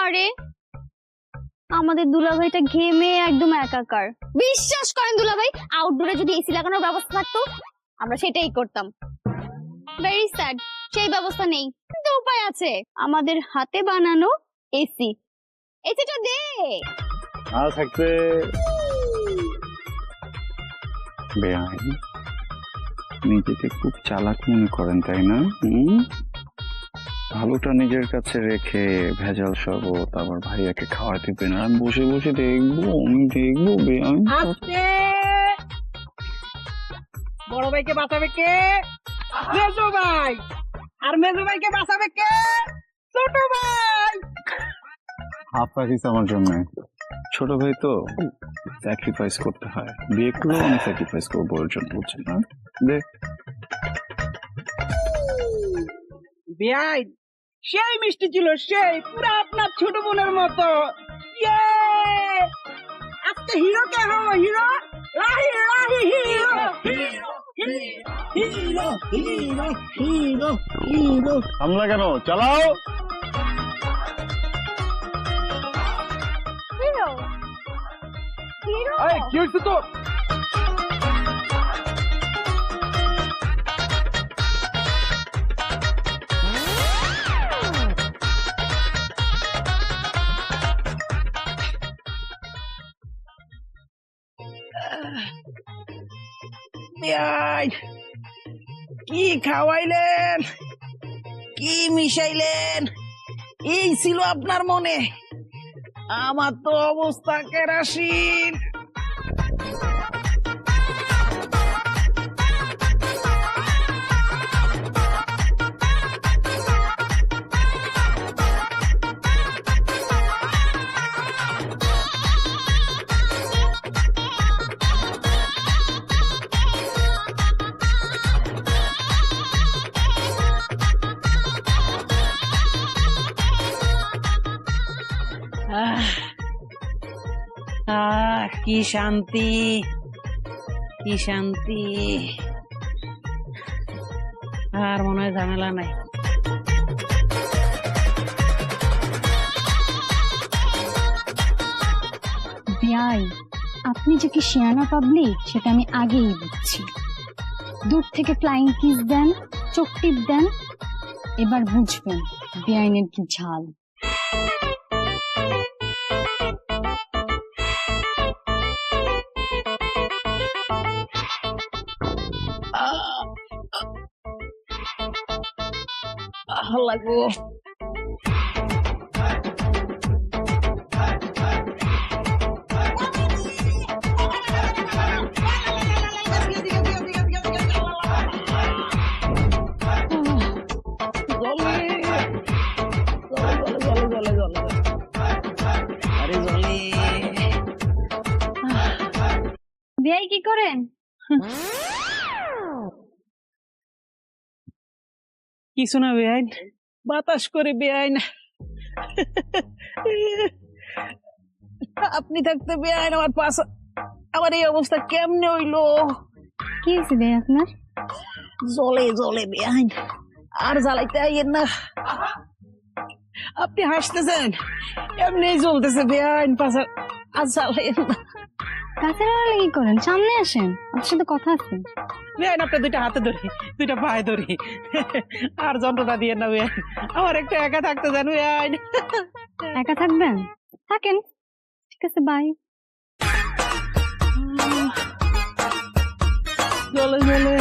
আরে আমাদের দুলাভাইটা ঘেমে একদম একাকার। বিশ্বাস করেন দুলাভাই, আউটডোরে যদি এসি লাগানোর ব্যবস্থা থাকতো আমরা সেটাই করতাম। ভেরি স্যাড, সেই ব্যবস্থা নেই, কিন্তু উপায় আছে, আমাদের হাতে বানানো এসি। এসিটা দে। আর থাকতে বেআইন নিজেকে খুব চালাক মনে করেন, তাই না? ভালোটা নিজের কাছে রেখে ভেজাল শরবত আবার ভাইয়াকে খাওয়া দিবেন, আর আমি বসে বসে দেখবো, আমি দেখবো বেআইন। বড় ভাইকে বাঁচাবে কে? মেজো ভাই। আর মেজো ভাইকে বাঁচাবে কে? ছোট ভাই। হাফ রাখিস আমার জন্য। ছোট ভাই তো স্যাক্রিফাইস করতে হয়, বিয়ে করেও আমি স্যাক্রিফাইস করবো ওর জন্য, বুঝছেন না? দেখ বেআই সেই মিষ্টি ছিল, সেই পুরো আপনার ছোট বোনের মতো। আজকে হিরো কে হবো? Hero Rahi Rahi hero hero hero hero hero hero. হামলা কেন? চালাও। হিরো হিরো কি হচ্ছে তো? বেআই কি খাওয়াইলেন, কি মিশাইলেন, এই ছিল আপনার মনে? আমার তো অবস্থা কেরাসিন। কি শান্তি, কি শান্তি। আর মনে হয় ঝামেলা নাই। বিয়াই, আপনি যে কি শিয়ানা পাবলিক সেটা আমি আগেই বুঝছি। দূর থেকে ফ্লাইং কিস দেন, চোখ টিপ দেন, এবার বুঝবেন বেআইনের কি ঝাল। লাগো বেআই কি করেন? কিছু না বেআইন, বাতাস করে বেআইন। আপনি থাকতে বেআইন আমার পাশে, আমার এই অবস্থা কেমনে হইলো? কি হয়েছে বেআই আপনার? জলে জলে বেআইন, আর জ্বালাইতে আইয়েন না। আপনি হাসতেছেন, এমনি জ্বলতেছে বেআইন, পাশা আর জ্বালাইয়েন না। কাছে কি করেন? সামনে আসেন, আপনার সাথে কথা আছে। বেআইন আপনার দুইটা হাতে ধরি, দুইটা পায়ে ধরি, আর যন্ত্রণা দিয়ে না বেআইন, আমার একটু একা থাকতে দেন বেআইন। একা থাকবেন? থাকেন, ঠিক আছে, বাই। জলে জলে